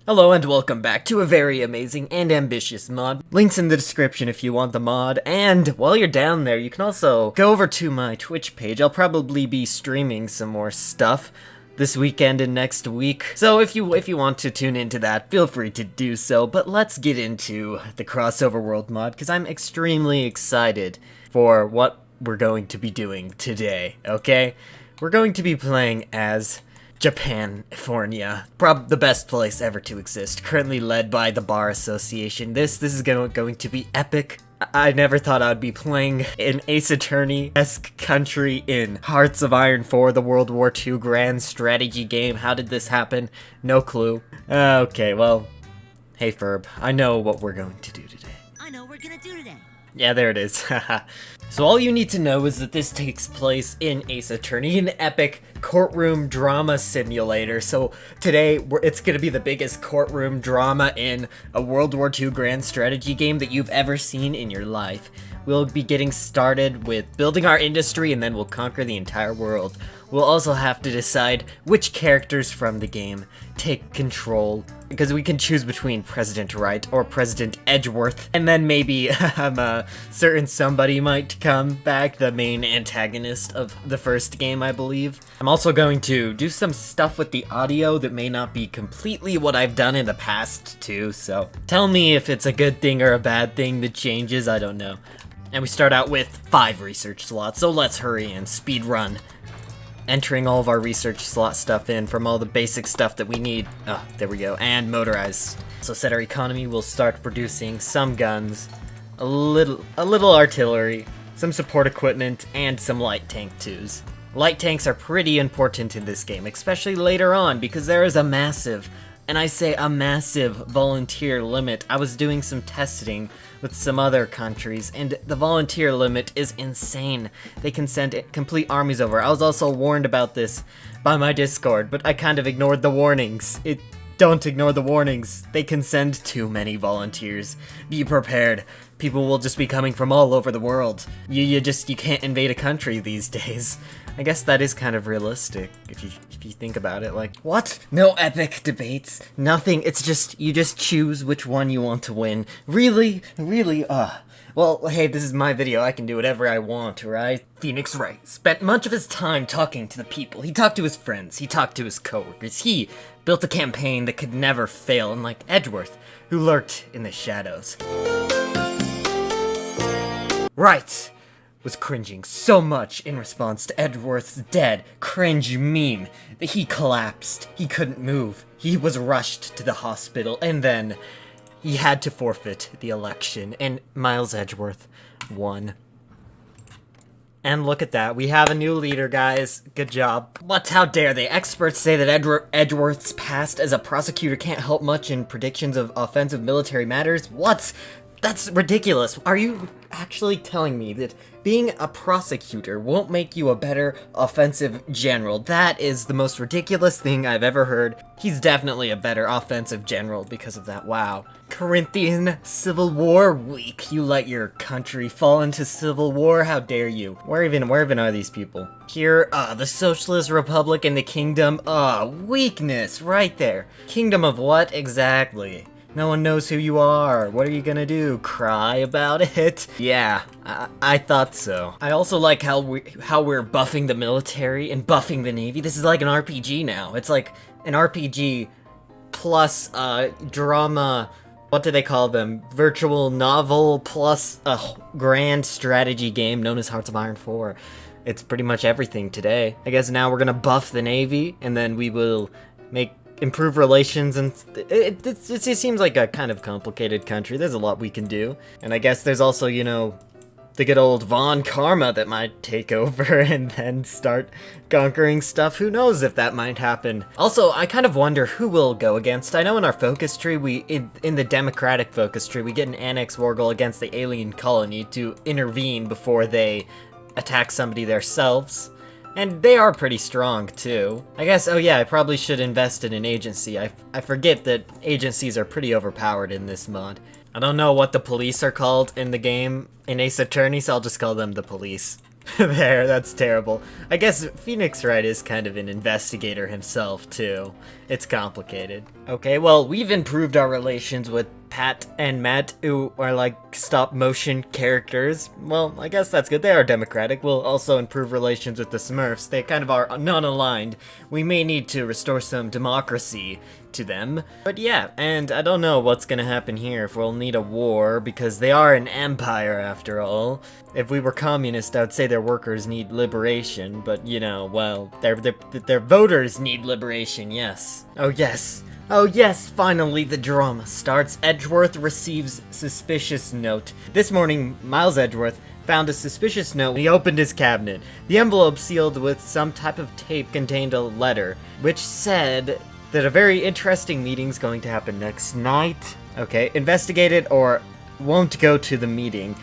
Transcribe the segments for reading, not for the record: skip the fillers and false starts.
Hello and welcome back to a very amazing and ambitious mod. Links in the description if you want the mod, and while you're down there, you can also go over to my Twitch page. I'll probably be streaming some more stuff this weekend and next week. So if you want to tune into that, feel free to do so. But let's get into the crossover world mod, because I'm extremely excited for what we're going to be doing today, okay? We're going to be playing as Japanifornia, the best place ever to exist, currently led by the Bar Association. This is going to be epic. I never thought I'd be playing an Ace Attorney-esque country in Hearts of Iron 4, the World War II grand strategy game. How did this happen? No clue. Okay, well, hey Ferb, I know what we're going to do today. I know what we're gonna do today. Yeah, there it is. So all you need to know is that this takes place in Ace Attorney, an epic courtroom drama simulator. So today, it's going to be the biggest courtroom drama in a World War II grand strategy game that you've ever seen in your life. We'll be getting started with building our industry, and then we'll conquer the entire world. We'll also have to decide which characters from the game take control, because we can choose between President Wright or President Edgeworth, and then maybe a certain somebody might come back, the main antagonist of the first game, I believe. I'm also going to do some stuff with the audio that may not be completely what I've done in the past too, so tell me if it's a good thing or a bad thing that changes, I don't know. And we start out with 5 research slots, so let's hurry and speed run. Entering all of our research slot stuff in from all the basic stuff that we need. Oh, there we go. And motorized. So set our economy, we'll start producing some guns, a little artillery, some support equipment, and some light tank twos. Light tanks are pretty important in this game, especially later on, because there is a massive, and I say a massive, volunteer limit. I was doing some testing with some other countries, and the volunteer limit is insane. They can send complete armies over. I was also warned about this by my Discord, but I kind of ignored the warnings. Don't ignore the warnings. They can send too many volunteers. Be prepared. People will just be coming from all over the world. You can't invade a country these days. I guess that is kind of realistic if you think about it. Like, what? No epic debates. Nothing. It's just you just choose which one you want to win. Really? Well, hey, this is my video. I can do whatever I want, right? Pheonix Wright spent much of his time talking to the people. He talked to his friends. He talked to his coworkers. He built a campaign that could never fail, unlike Edgeworth, who lurked in the shadows. Wright was cringing so much in response to Edgeworth's dead, cringe meme that he collapsed. He couldn't move. He was rushed to the hospital, and then he had to forfeit the election, and Miles Edgeworth won. And look at that, we have a new leader, guys. Good job. What? How dare they? Experts say that Edgeworth's past as a prosecutor can't help much in predictions of offensive military matters. What? That's ridiculous. Are you actually telling me that being a prosecutor won't make you a better offensive general? That is the most ridiculous thing I've ever heard. He's definitely a better offensive general because of that. Wow. Corinthian Civil War week. You let your country fall into civil war? How dare you? Where even are these people? Here, the Socialist Republic and the Kingdom. Weakness right there. Kingdom of what exactly? No one knows who you are. What are you gonna do? Cry about it? Yeah, I thought so. I also like how we're buffing the military and buffing the Navy. This is like an RPG now. It's like an RPG plus drama. What do they call them? Virtual novel plus a grand strategy game known as Hearts of Iron 4. It's pretty much everything today. I guess now we're gonna buff the Navy, and then we will improve relations, and it seems like a kind of complicated country. There's a lot we can do. And I guess there's also, you know, the good old Von Karma that might take over and then start conquering stuff. Who knows if that might happen. Also, I kind of wonder who we'll go against. I know in our focus tree, in the democratic focus tree, we get an annex war goal against the alien colony to intervene before they attack somebody themselves. And they are pretty strong, too. I guess, oh yeah, I probably should invest in an agency. I forget that agencies are pretty overpowered in this mod. I don't know what the police are called in the game in Ace Attorney, so I'll just call them the police. There, that's terrible. I guess Pheonix Wright is kind of an investigator himself, too. It's complicated. Okay, well, we've improved our relations with Pat and Matt, who are like stop-motion characters. Well, I guess that's good. They are democratic. We'll also improve relations with the Smurfs. They kind of are non-aligned. We may need to restore some democracy to them. But yeah, and I don't know what's gonna happen here, if we'll need a war, because they are an empire after all. If we were communist, I would say their workers need liberation, but you know, well, their voters need liberation, yes. Oh yes. Oh yes, finally the drama starts. Edgeworth receives suspicious note. This morning, Miles Edgeworth found a suspicious note when he opened his cabinet. The envelope sealed with some type of tape contained a letter, which said that a very interesting meeting's going to happen next night. Okay, investigate it or won't go to the meeting.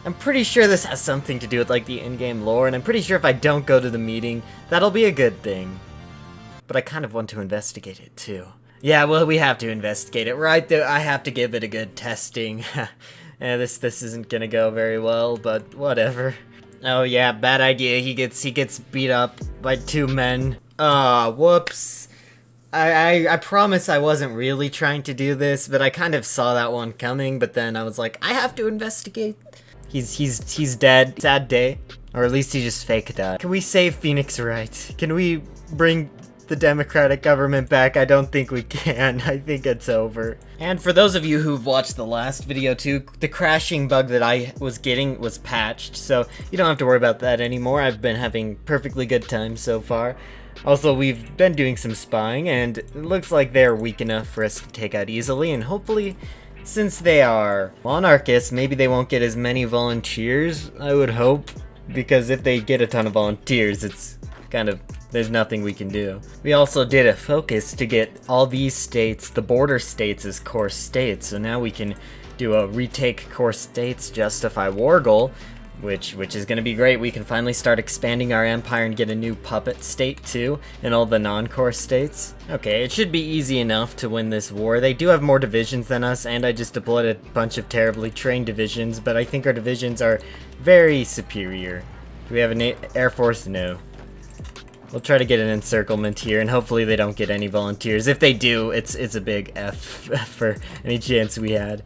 I'm pretty sure this has something to do with like the in-game lore, and I'm pretty sure if I don't go to the meeting, that'll be a good thing. But I kind of want to investigate it too. Yeah, well, we have to investigate it, right? I have to give it a good testing. This isn't gonna go very well, but whatever. Oh yeah, bad idea. He gets beat up by two men. Whoops. I promise I wasn't really trying to do this, but I kind of saw that one coming, but then I was like, I have to investigate. He's dead. Sad day. Or at least he just fake died. Can we save Pheonix Wright? Can we bring the democratic government back? I don't think we can. I think it's over. And for those of you who've watched the last video too, the crashing bug that I was getting was patched, so you don't have to worry about that anymore. I've been having perfectly good time so far. Also, we've been doing some spying, and it looks like they're weak enough for us to take out easily, and hopefully, since they are monarchists, maybe they won't get as many volunteers, I would hope, because if they get a ton of volunteers, it's kind of, there's nothing we can do. We also did a focus to get all these states, the border states, as core states, so now we can do a retake core states, justify war goal, which is going to be great. We can finally start expanding our empire and get a new puppet state too, in all the non-core states. Okay, it should be easy enough to win this war. They do have more divisions than us, and I just deployed a bunch of terribly trained divisions, but I think our divisions are very superior. Do we have an Air Force? No. We'll try to get an encirclement here, and hopefully they don't get any volunteers. If they do, it's a big F for any chance we had.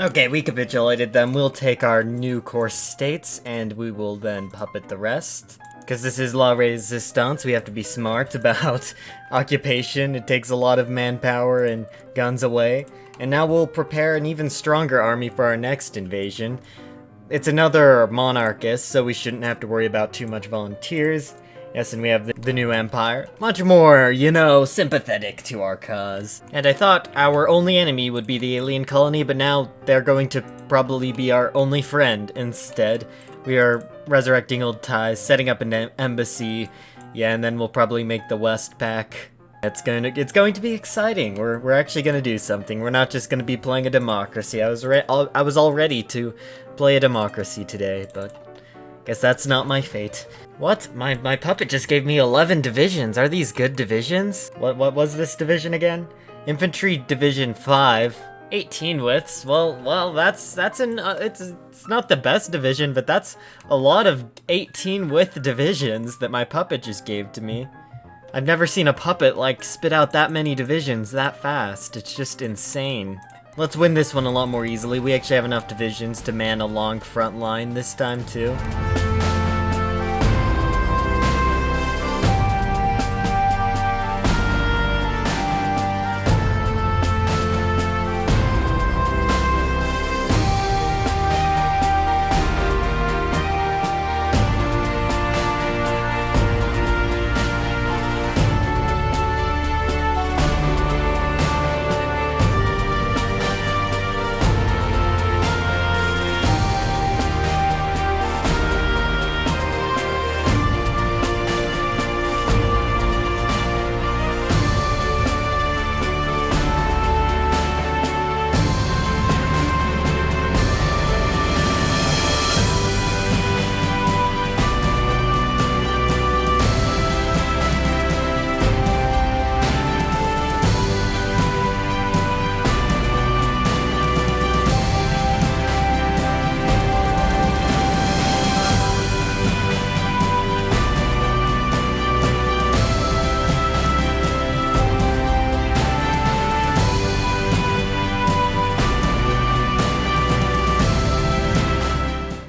Okay, we capitulated them. We'll take our new core states, and we will then puppet the rest. Because this is La Resistance, we have to be smart about occupation. It takes a lot of manpower and guns away. And now we'll prepare an even stronger army for our next invasion. It's another monarchist, so we shouldn't have to worry about too much volunteers. Yes, and we have the new empire. Much more, you know, sympathetic to our cause. And I thought our only enemy would be the alien colony, but now they're going to probably be our only friend instead. We are resurrecting old ties, setting up an embassy. Yeah, and then we'll probably make the West Pack It's going to be exciting. We're actually gonna do something. We're not just gonna be playing a democracy. I was all ready to play a democracy today, but guess that's not my fate. What? My puppet just gave me 11 divisions. Are these good divisions? What was this division again? Infantry Division 5. 18 widths. Well, that's it's not the best division, but that's a lot of 18 width divisions that my puppet just gave to me. I've never seen a puppet, like, spit out that many divisions that fast. It's just insane. Let's win this one a lot more easily. We actually have enough divisions to man a long front line this time, too.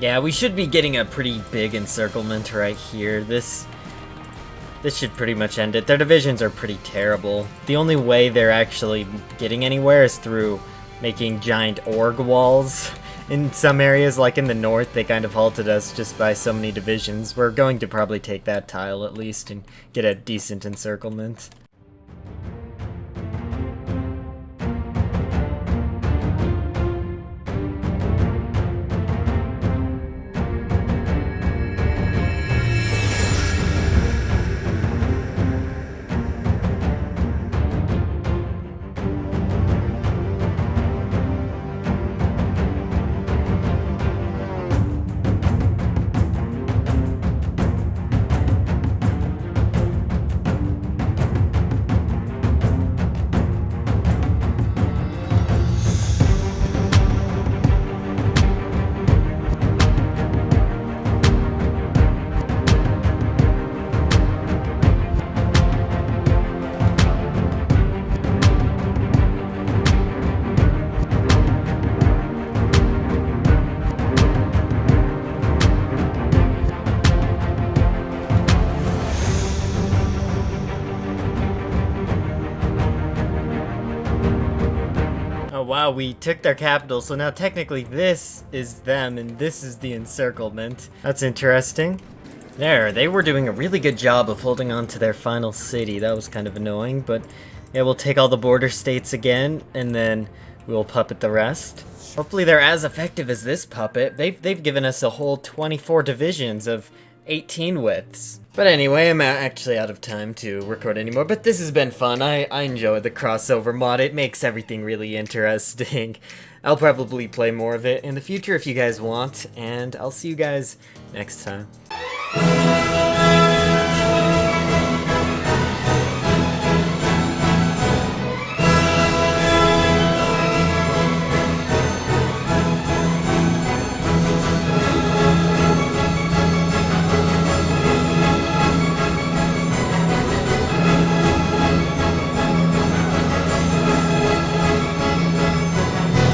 Yeah, we should be getting a pretty big encirclement right here. This should pretty much end it. Their divisions are pretty terrible. The only way they're actually getting anywhere is through making giant org walls. In some areas, like in the north, they kind of halted us just by so many divisions. We're going to probably take that tile at least and get a decent encirclement. Oh wow, we took their capital, so now technically this is them and this is the encirclement. That's interesting. There, they were doing a really good job of holding on to their final city. That was kind of annoying, but yeah, we'll take all the border states again, and then we'll puppet the rest. Hopefully they're as effective as this puppet. They've given us a whole 24 divisions of 18 widths. But anyway, I'm actually out of time to record anymore, but this has been fun. I enjoy the crossover mod. It makes everything really interesting. I'll probably play more of it in the future if you guys want, and I'll see you guys next time.